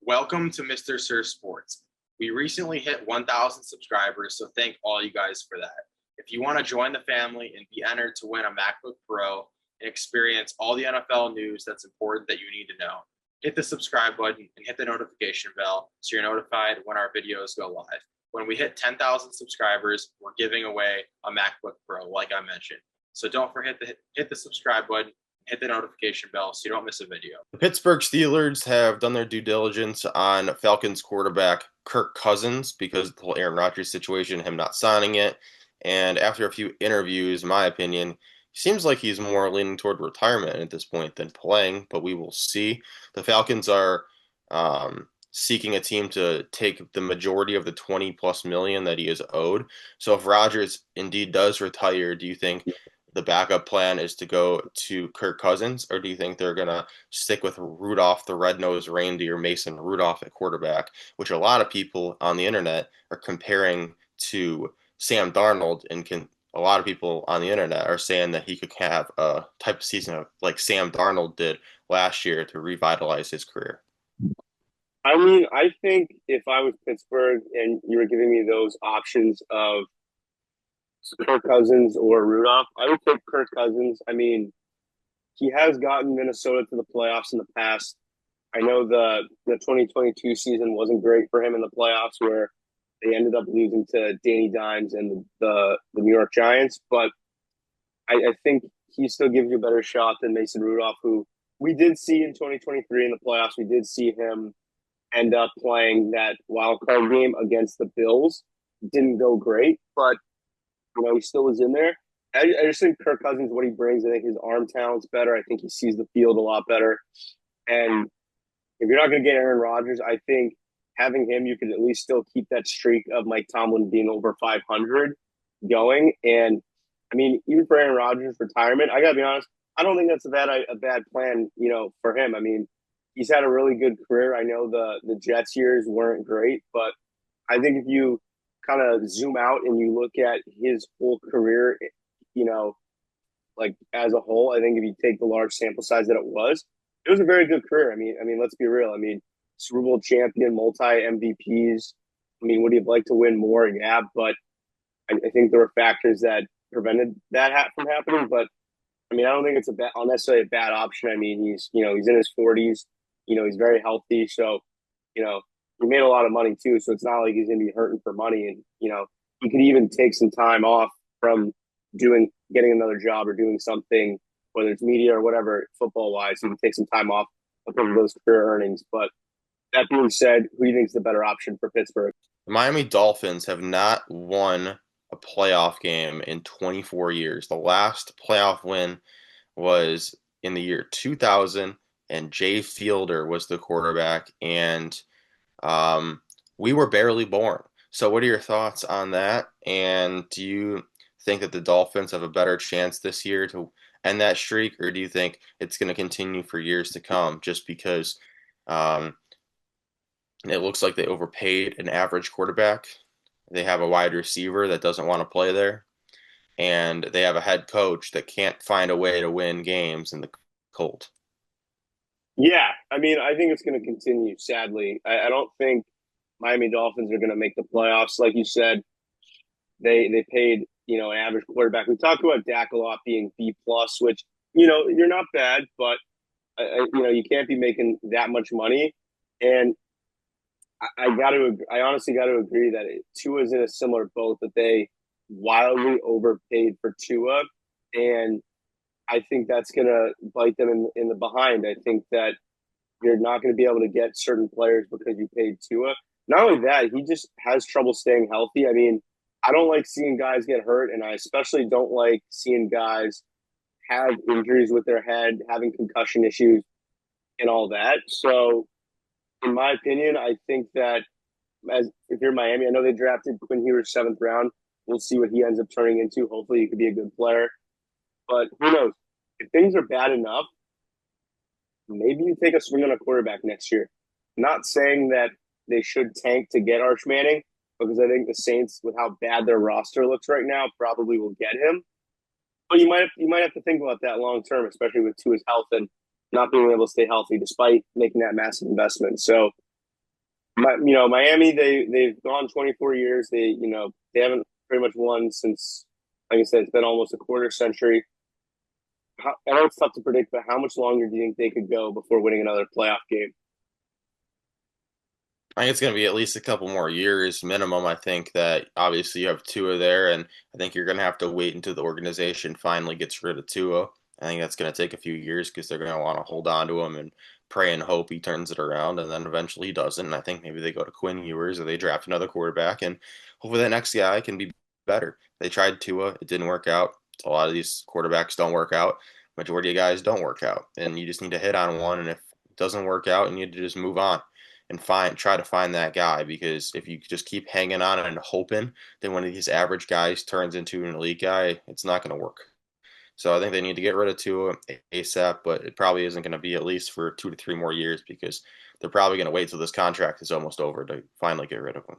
Welcome to Mr. Sir Sports. We recently hit 1,000 subscribers, so thank all you guys for that. If you want to join the family and be entered to win a MacBook Pro and experience all the NFL news that's important that you need to know, hit the subscribe button and hit the notification bell so you're notified when our videos go live. When we hit 10,000 subscribers, we're giving away a MacBook Pro, like I mentioned. So don't forget to hit the subscribe button, hit the notification bell so you don't miss a video. The Pittsburgh Steelers have done their due diligence on Falcons quarterback Kirk Cousins because of the whole Aaron Rodgers situation, him not signing it. And after a few interviews, in my opinion, he seems like he's more leaning toward retirement at this point than playing, but we will see. The Falcons are seeking a team to take the majority of the 20 plus million that he is owed. So if Rodgers indeed does retire, do you think the backup plan is to go to Kirk Cousins, or do you think they're going to stick with Rudolph the Red-Nosed Reindeer, Mason Rudolph at quarterback, which a lot of people on the internet are comparing to Sam Darnold, and a lot of people on the internet are saying that he could have a type of season like Sam Darnold did last year to revitalize his career? I mean, I think if I was Pittsburgh and you were giving me those options of Kirk Cousins or Rudolph, I would take Kirk Cousins. I mean, he has gotten Minnesota to the playoffs in the past. I know the 2022 season wasn't great for him in the playoffs, where they ended up losing to Danny Dimes and the New York Giants. But I think he still gives you a better shot than Mason Rudolph, who we did see in 2023 in the playoffs. We did see him end up playing that wild card game against the Bills. Didn't go great, but he still was in there. I just think Kirk Cousins, what he brings, I think his arm talent's better. I think he sees the field a lot better. And if you're not going to get Aaron Rodgers, I think having him, you could at least still keep that streak of Mike Tomlin being over 500 going. And I mean, even for Aaron Rodgers' retirement, I got to be honest, I don't think that's a bad plan, for him. I mean, he's had a really good career. I know the Jets years weren't great, but I think if you kind of zoom out and you look at his whole career, like as a whole, I think if you take the large sample size that it was a very good career. I mean, let's be real. I mean, Super Bowl champion, multi MVPs. I mean, would he have liked to win more? Yeah, but I think there were factors that prevented that from happening. But I mean, I don't think it's necessarily a bad option. I mean, he's in his 40s. He's very healthy, so he made a lot of money too. So it's not like he's going to be hurting for money, and he could even take some time off from getting another job or doing something, whether it's media or whatever, football wise. He can take some time off because of those career earnings. But that being said, who do you think is the better option for Pittsburgh? The Miami Dolphins have not won a playoff game in 24 years. The last playoff win was in the year 2000, and Jay Fielder was the quarterback, and we were barely born. So what are your thoughts on that? And do you think that the Dolphins have a better chance this year to end that streak, or do you think it's going to continue for years to come just because it looks like they overpaid an average quarterback? They have a wide receiver that doesn't want to play there, and they have a head coach that can't find a way to win games in the cold. Yeah, I mean, I think it's going to continue, sadly. I don't think Miami Dolphins are going to make the playoffs. Like you said, they paid, an average quarterback. We talked about Dak a lot being B+, which, you're not bad, but, you can't be making that much money. And I honestly got to agree that Tua's in a similar boat, that they wildly overpaid for Tua. And I think that's going to bite them in the behind. I think that you're not going to be able to get certain players because you paid Tua. Not only that, he just has trouble staying healthy. I mean, I don't like seeing guys get hurt, and I especially don't like seeing guys have injuries with their head, having concussion issues, and all that. So, in my opinion, I think that if you're Miami, I know they drafted Quinn Ewers 7th round. We'll see what he ends up turning into. Hopefully, he could be a good player. But who knows? If things are bad enough, maybe you take a swing on a quarterback next year. Not saying that they should tank to get Arch Manning, because I think the Saints, with how bad their roster looks right now, probably will get him. But you might have to think about that long term, especially with Tua's health and not being able to stay healthy despite making that massive investment. So Miami, they've gone 24 years. They haven't pretty much won since, like I said, it's been almost a quarter century. I know it's tough to predict, but how much longer do you think they could go before winning another playoff game? I think it's going to be at least a couple more years minimum. I think that obviously you have Tua there, and I think you're going to have to wait until the organization finally gets rid of Tua. I think that's going to take a few years because they're going to want to hold on to him and pray and hope he turns it around, and then eventually he doesn't. And I think maybe they go to Quinn Ewers or they draft another quarterback, and hopefully that next guy can be better. They tried Tua, it didn't work out. A lot of these quarterbacks don't work out. Majority of guys don't work out, and you just need to hit on one. And if it doesn't work out, you need to just move on and try to find that guy, because if you just keep hanging on and hoping that one of these average guys turns into an elite guy, it's not going to work. So I think they need to get rid of Tua ASAP, but it probably isn't going to be at least for 2 to 3 more years because they're probably going to wait till this contract is almost over to finally get rid of him.